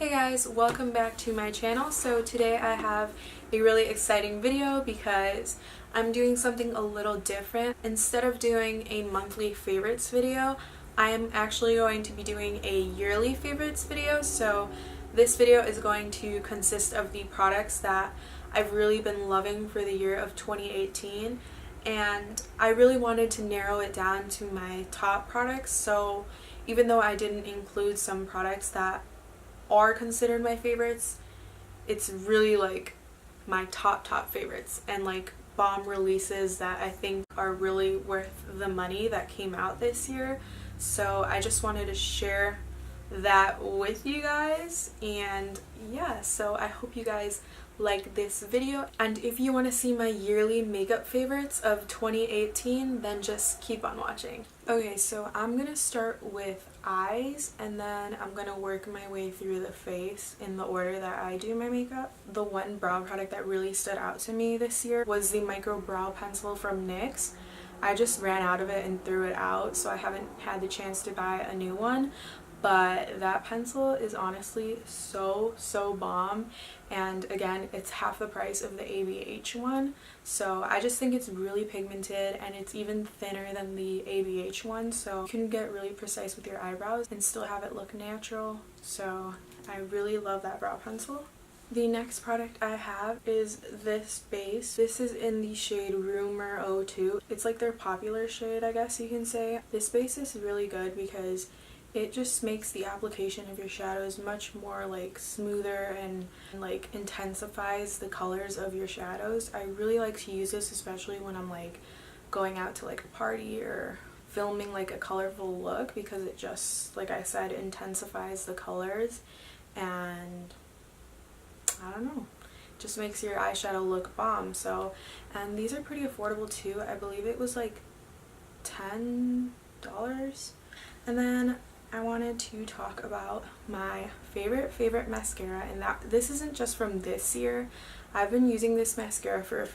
Hey guys, welcome back to my channel. So today I have a really exciting video because I'm doing something a little different. Instead of doing a monthly favorites video, I'm actually going to be doing a yearly favorites video. So this video is going to consist of the products that I've really been loving for the year of 2018, and I really wanted to narrow it down to my top products. So even though I didn't include some products that are considered my favorites, it's really like my top favorites and like bomb releases that I think are really worth the money that came out this year. So I just wanted to share that with you guys, and yeah, so I hope you guys like this video. And if you want to see my yearly makeup favorites of 2018, then just keep on watching. Okay, so I'm gonna start with eyes, and then I'm gonna work my way through the face in the order that I do my makeup. The one brow product that really stood out to me this year was the micro brow pencil from NYX. I just ran out of it and threw it out, so I haven't had the chance to buy a new one. But that pencil is honestly so bomb, and again, it's half the price of the ABH one. So I just think it's really pigmented, and it's even thinner than the ABH one, so you can get really precise with your eyebrows and still have it look natural. So I really love that brow pencil. The next product I have is this base. This is in the shade Rumor 02. It's like their popular shade, I guess you can say. This base is really good because it just makes the application of your shadows much more like smoother and like intensifies the colors of your shadows. I really like to use this especially when I'm like going out to like a party or filming like a colorful look, because it just, like I said, intensifies the colors, and I don't know, just makes your eyeshadow look bomb. So, and these are pretty affordable too. I believe it was like $10. And then I wanted to talk about my favorite mascara, and that this isn't just from this year. I've been using this mascara for a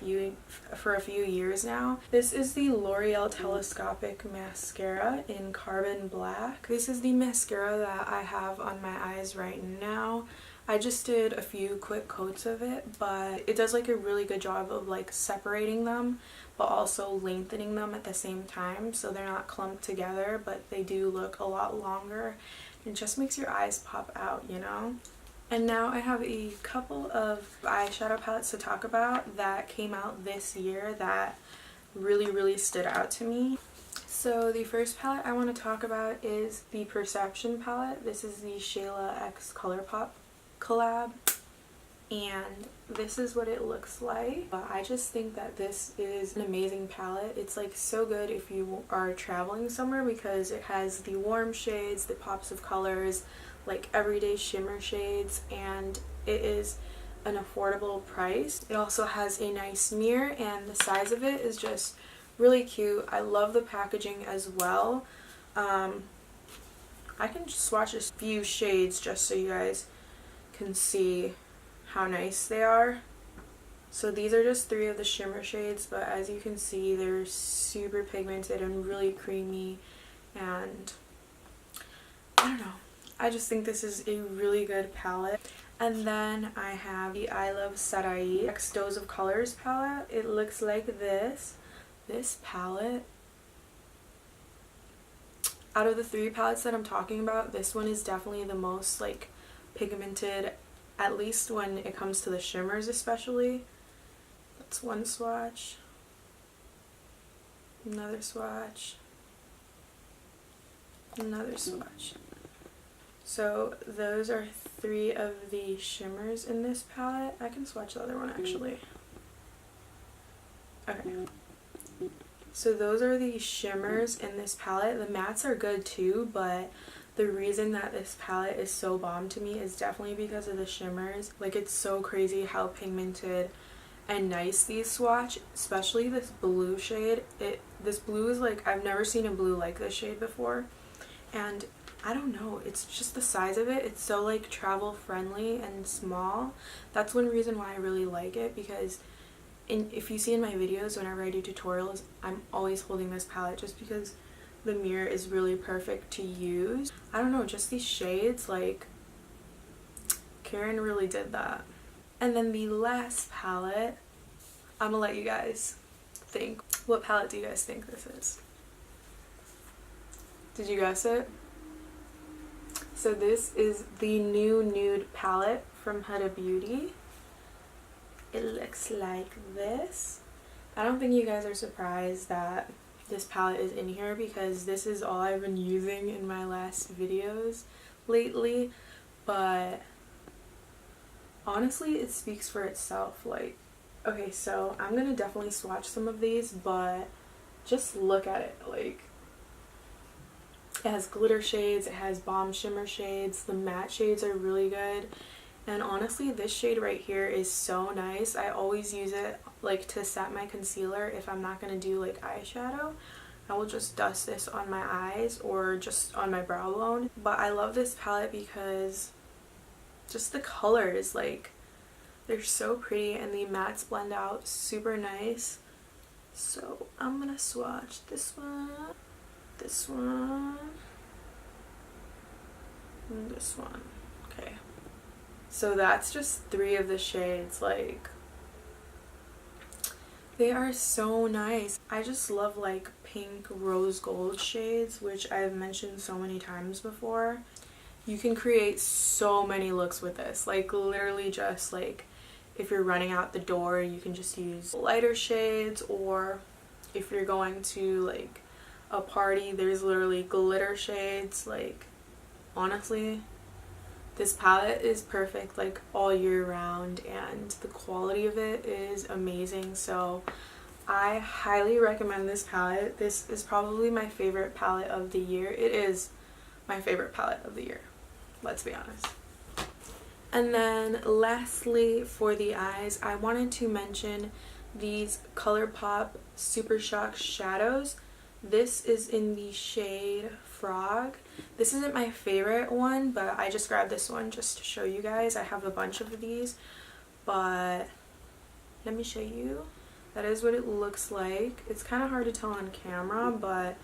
few years now. This is the L'Oreal Telescopic Mascara in Carbon Black. This is the mascara that I have on my eyes right now. I just did a few quick coats of it, but it does like a really good job of like separating them but also lengthening them at the same time, so they're not clumped together, but they do look a lot longer. It just makes your eyes pop out, you know? And now I have a couple of eyeshadow palettes to talk about that came out this year that really stood out to me. So the first palette I want to talk about is the Perception palette. This is the Shayla X Colourpop collab, and this is what it looks like. I just think that this is an amazing palette. It's like so good if you are traveling somewhere because it has the warm shades, the pops of colors, like everyday shimmer shades, and it is an affordable price. It also has a nice mirror, and the size of it is just really cute. I love the packaging as well. I can swatch a few shades just so you guys can see how nice they are. So these are just 3 of the shimmer shades, but as you can see, they're super pigmented and really creamy, and I don't know, I just think this is a really good palette. And then I have the I Love Sarai X Dose of Colors palette. It looks like this. This palette, out of the 3 palettes that I'm talking about, this one is definitely the most like pigmented, at least when it comes to the shimmers especially. That's one swatch, another swatch, another swatch. So those are 3 of the shimmers in this palette. I can swatch the other one actually. Okay. So those are the shimmers in this palette. The mattes are good too, but the reason that this palette is so bomb to me is definitely because of the shimmers. Like, it's so crazy how pigmented and nice these swatch, especially this blue shade. This blue is like, I've never seen a blue like this shade before, and I don't know, it's just the size of it. It's so like travel friendly and small. That's one reason why I really like it, because if you see in my videos whenever I do tutorials, I'm always holding this palette just because the mirror is really perfect to use. I don't know, just these shades, like, Karen really did that. And then the last palette, I'm gonna let you guys think. What palette do you guys think this is? Did you guess it? So this is the new nude palette from Huda Beauty. It looks like this. I don't think you guys are surprised that this palette is in here because this is all I've been using in my last videos lately, but honestly it speaks for itself. Like, okay, so I'm gonna definitely swatch some of these, but just look at it. Like, it has glitter shades, it has bomb shimmer shades, the matte shades are really good, and honestly this shade right here is so nice. I always use it like to set my concealer. If I'm not gonna do like eyeshadow, I will just dust this on my eyes or just on my brow bone. But I love this palette because just the colors, like, they're so pretty and the mattes blend out super nice. So I'm gonna swatch this one, this one, and this one. Okay, so that's just 3 of the shades. Like, they are so nice. I just love like pink rose gold shades, which I've mentioned so many times before. You can create so many looks with this. Like, literally just like if you're running out the door, you can just use lighter shades, or if you're going to like a party, there's literally glitter shades. Like, honestly, this palette is perfect like all year round, and the quality of it is amazing. So I highly recommend this palette. This is probably my favorite palette of the year. It is my favorite palette of the year, let's be honest. And then lastly, for the eyes, I wanted to mention these ColourPop Super Shock shadows. This is in the shade Frog. This isn't my favorite one, but I just grabbed this one just to show you guys. I have a bunch of these, but let me show you. That is what it looks like. It's kind of hard to tell on camera, but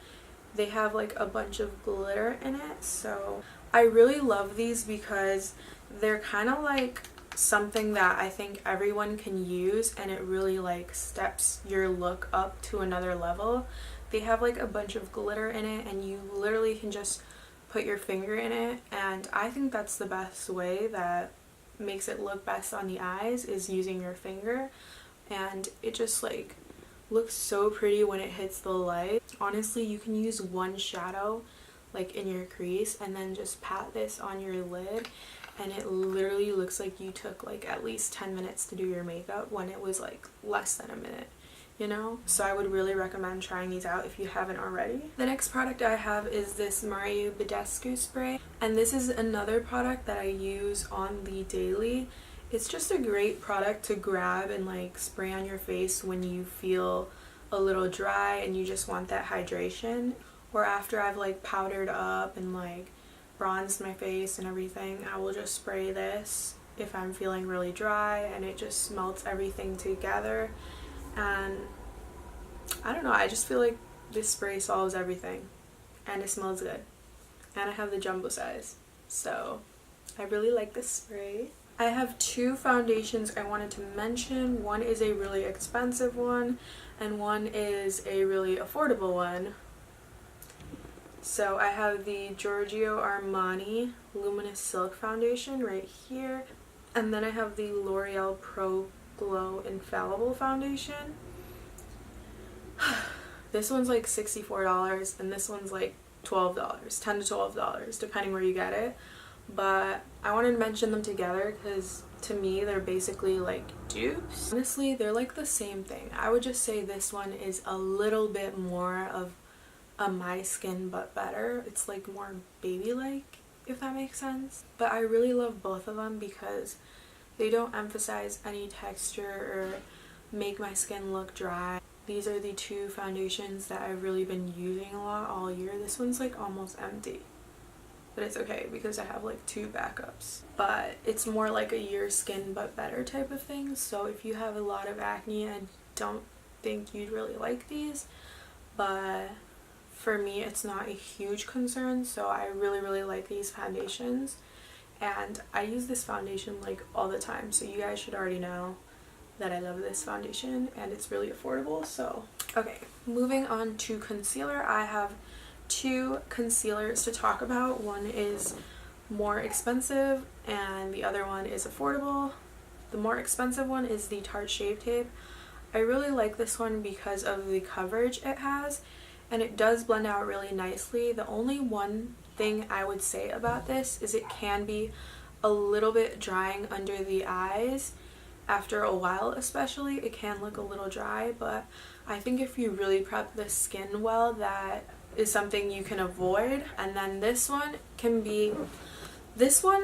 they have like a bunch of glitter in it. So I really love these because they're kind of like something that I think everyone can use, and it really like steps your look up to another level. They have like a bunch of glitter in it, and you literally can just put your finger in it, and I think that's the best way that makes it look best on the eyes, is using your finger. And it just like looks so pretty when it hits the light. Honestly, you can use one shadow like in your crease and then just pat this on your lid, and it literally looks like you took like at least 10 minutes to do your makeup when it was like less than a minute, you know? So I would really recommend trying these out if you haven't already. The next product I have is this Mario Badescu spray, and this is another product that I use on the daily. It's just a great product to grab and like spray on your face when you feel a little dry and you just want that hydration, or after I've like powdered up and like bronzed my face and everything. I will just spray this if I'm feeling really dry, and it just melts everything together. And I don't know, I just feel like this spray solves everything, and it smells good, and I have the jumbo size, so I really like this spray. I have 2 foundations I wanted to mention. One is a really expensive one, and one is a really affordable one. So I have the Giorgio Armani Luminous Silk Foundation right here, and then I have the L'Oreal Pro Glow Infallible Foundation. This one's like $64, and this one's like $12, $10 to $12, depending where you get it. But I wanted to mention them together because to me they're basically like dupes. Honestly, they're like the same thing. I would just say this one is a little bit more of a My Skin but better. It's like more baby-like, if that makes sense. But I really love both of them because they don't emphasize any texture or make my skin look dry. These are the 2 foundations that I've really been using a lot all year. This one's like almost empty, but it's okay because I have like 2 backups. But it's more like a your skin but better type of thing. So if you have a lot of acne, I don't think you'd really like these, but for me it's not a huge concern. So I really like these foundations, and I use this foundation like all the time, so you guys should already know that I love this foundation and it's really affordable. So okay, moving on to concealer. I have two concealers to talk about. One is more expensive and the other one is affordable. The more expensive one is the Tarte Shape Tape. I really like this one because of the coverage it has, and it does blend out really nicely. The only one thing I would say about this is it can be a little bit drying under the eyes. After a while especially, it can look a little dry, but I think if you really prep the skin well, that is something you can avoid. And then this one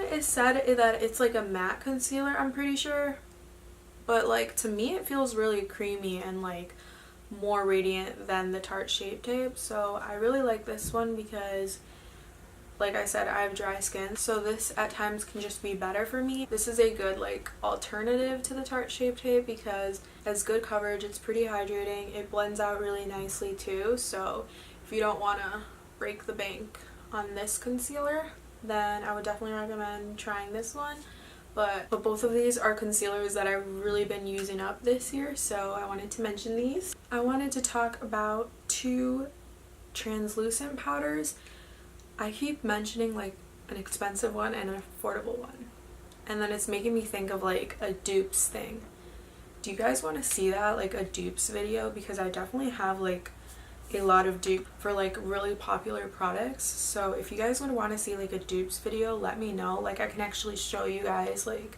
is said that it's like a matte concealer, I'm pretty sure, but like to me it feels really creamy and like more radiant than the Tarte Shape Tape. So I really like this one because, like I said, I have dry skin, so this at times can just be better for me. This is a good like alternative to the Tarte Shape Tape because it has good coverage, it's pretty hydrating, it blends out really nicely too. So if you don't want to break the bank on this concealer, then I would definitely recommend trying this one. But both of these are concealers that I've really been using up this year, so I wanted to mention these. I wanted to talk about two translucent powders. I keep mentioning like an expensive one and an affordable one, and then it's making me think of like a dupes thing. Do you guys want to see that, like a dupes video? Because I definitely have like a lot of dupe for like really popular products, so if you guys would want to see like a dupes video, let me know. Like I can actually show you guys like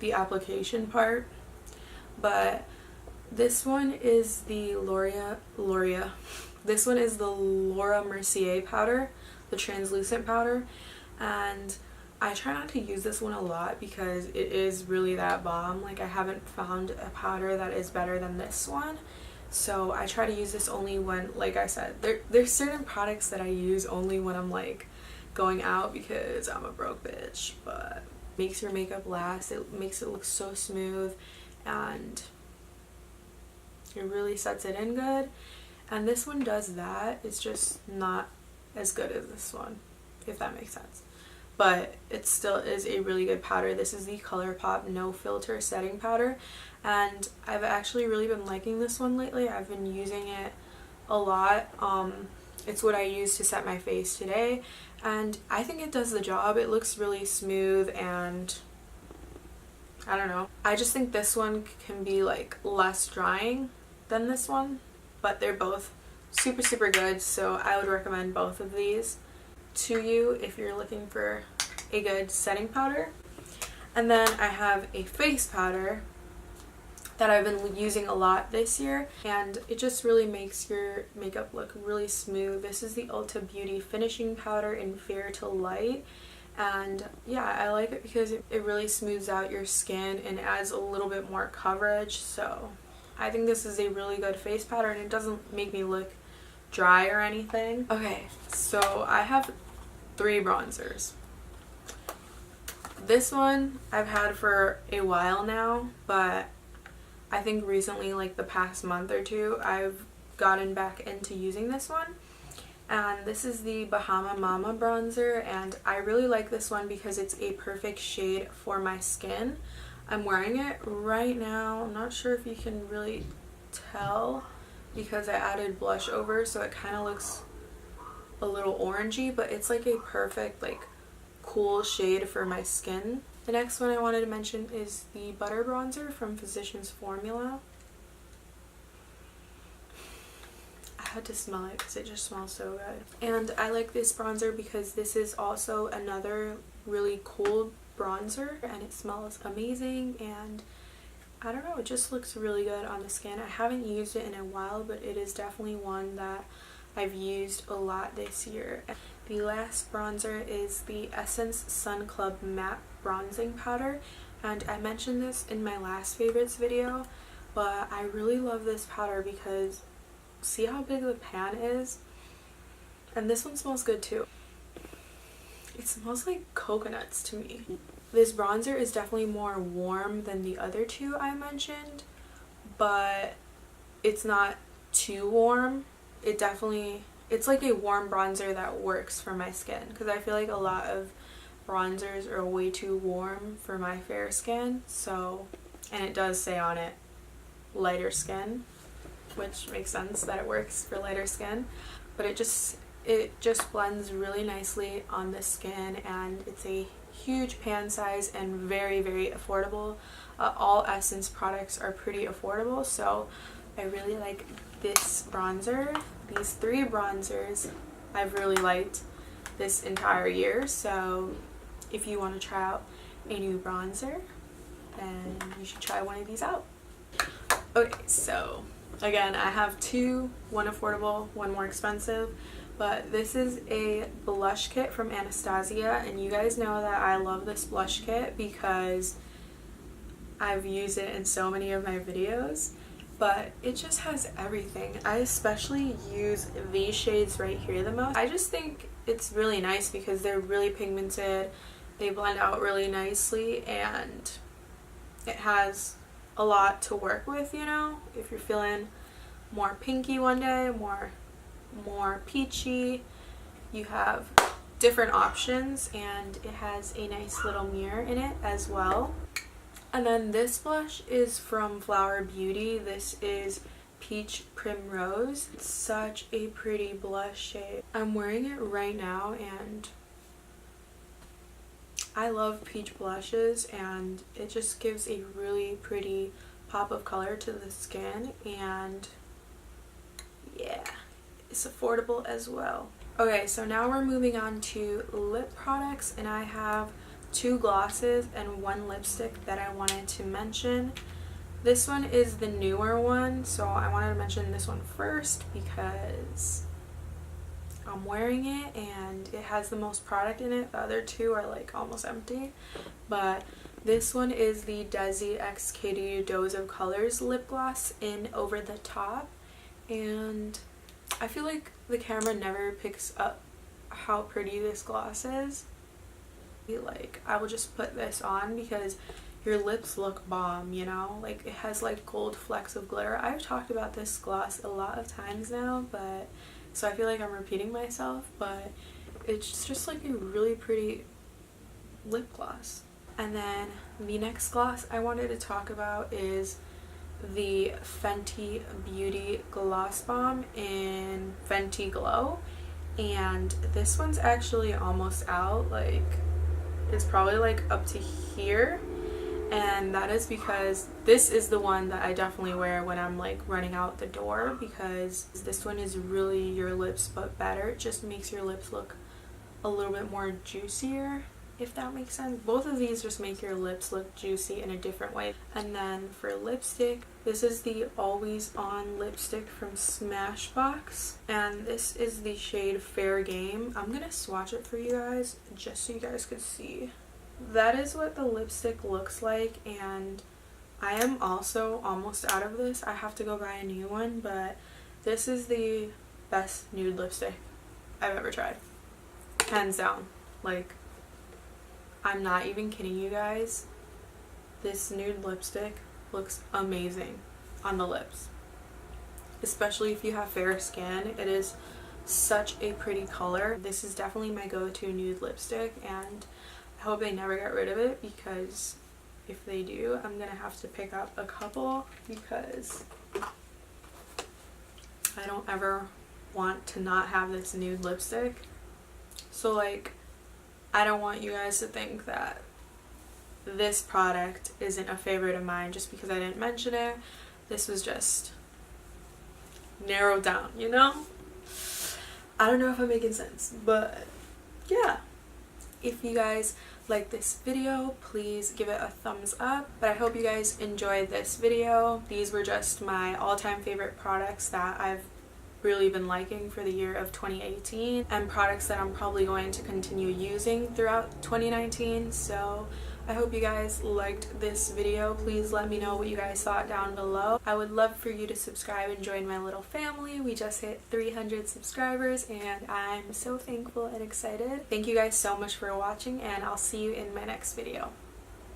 the application part. But this one is the this one is the Laura Mercier powder, the translucent powder, and I try not to use this one a lot because it is really that bomb. Like I haven't found a powder that is better than this one. So I try to use this only when, like I said, there's certain products that I use only when I'm like going out because I'm a broke bitch, but it makes your makeup last, it makes it look so smooth, and it really sets it in good. And this one does that. It's just not as good as this one, if that makes sense. But it still is a really good powder. This is the ColourPop No Filter Setting Powder, and I've actually really been liking this one lately. I've been using it a lot. It's what I use to set my face today, and I think it does the job. It looks really smooth, and I don't know. I just think this one can be like less drying than this one, but they're both super, super good, so I would recommend both of these to you if you're looking for a good setting powder. And then I have a face powder that I've been using a lot this year, and it just really makes your makeup look really smooth. This is the Ulta Beauty Finishing Powder in Fair to Light, and yeah, I like it because it really smooths out your skin and adds a little bit more coverage. So I think this is a really good face powder, and it doesn't make me look dry or anything. Okay, so I have 3 bronzers. This one I've had for a while now, but I think recently, like the past month or two, I've gotten back into using this one. And this is the Bahama Mama bronzer, and I really like this one because it's a perfect shade for my skin. I'm wearing it right now. I'm not sure if you can really tell because I added blush over, so it kind of looks a little orangey, but it's like a perfect like cool shade for my skin. The next one I wanted to mention is the Butter Bronzer from Physicians Formula. I had to smell it because it just smells so good. And I like this bronzer because this is also another really cool bronzer, and it smells amazing, and I don't know, it just looks really good on the skin. I haven't used it in a while, but it is definitely one that I've used a lot this year. The last bronzer is the Essence Sun Club Matte Bronzing Powder, and I mentioned this in my last favorites video, but I really love this powder because see how big the pan is? And this one smells good too. It smells like coconuts to me. This bronzer is definitely more warm than the other two I mentioned, but it's not too warm. It's like a warm bronzer that works for my skin, because I feel like a lot of bronzers are way too warm for my fair skin, so, and it does say on it lighter skin, which makes sense that it works for lighter skin, but it just blends really nicely on the skin, and it's a huge pan size and very, very affordable. All Essence products are pretty affordable, so I really like this bronzer. These 3 bronzers I've really liked this entire year, so if you want to try out a new bronzer, then you should try one of these out. Okay, so again, I have 2, one affordable, one more expensive, but this is a blush kit from Anastasia, and you guys know that I love this blush kit because I've used it in so many of my videos, but it just has everything. I especially use these shades right here the most. I just think it's really nice because they're really pigmented, they blend out really nicely, and it has a lot to work with, you know, if you're feeling more pinky one day, more peachy, you have different options, and it has a nice little mirror in it as well. And then this blush is from Flower Beauty. This is Peach Primrose. It's such a pretty blush shade. I'm wearing it right now, and I love peach blushes, and it just gives a really pretty pop of color to the skin, and yeah, it's affordable as well. Okay, so now we're moving on to lip products, and I have 2 glosses and 1 lipstick that I wanted to mention. This one is the newer one, so I wanted to mention this one first because I'm wearing it and it has the most product in it. The other 2 are like almost empty, but this one is the Desi X Katy Dose of Colors lip gloss in Over the Top, and I feel like the camera never picks up how pretty this gloss is. Like, I will just put this on because your lips look bomb, you know, like it has like gold flecks of glitter. I've talked about this gloss a lot of times now, but so I feel like I'm repeating myself, but it's just like a really pretty lip gloss. And then the next gloss I wanted to talk about is the Fenty Beauty Gloss Bomb in Fenty Glow, and this one's actually almost out. Like, it's probably like up to here, and that is because this is the one that I definitely wear when I'm like running out the door, because this one is really your lips but better. It just makes your lips look a little bit more juicier, if that makes sense. Both of these just make your lips look juicy in a different way. And then for lipstick, this is the Always On lipstick from Smashbox, and this is the shade Fair Game. I'm gonna swatch it for you guys just so you guys could see. That is what the lipstick looks like, and I am also almost out of this. I have to go buy a new one, but this is the best nude lipstick I've ever tried, hands down. Like, I'm not even kidding you guys. This nude lipstick looks amazing on the lips, especially if you have fair skin. It is such a pretty color. This is definitely my go-to nude lipstick, and I hope they never get rid of it, because if they do, I'm gonna have to pick up a couple, because I don't ever want to not have this nude lipstick. So like, I don't want you guys to think that this product isn't a favorite of mine just because I didn't mention it. This was just narrowed down, you know? I don't know if I'm making sense, but yeah. If you guys like this video, please give it a thumbs up. But I hope you guys enjoyed this video. These were just my all-time favorite products that I've really been liking for the year of 2018, and products that I'm probably going to continue using throughout 2019. So I hope you guys liked this video. Please let me know what you guys thought down below. I would love for you to subscribe and join my little family. We just hit 300 subscribers, and I'm so thankful and excited. Thank you guys so much for watching, and I'll see you in my next video.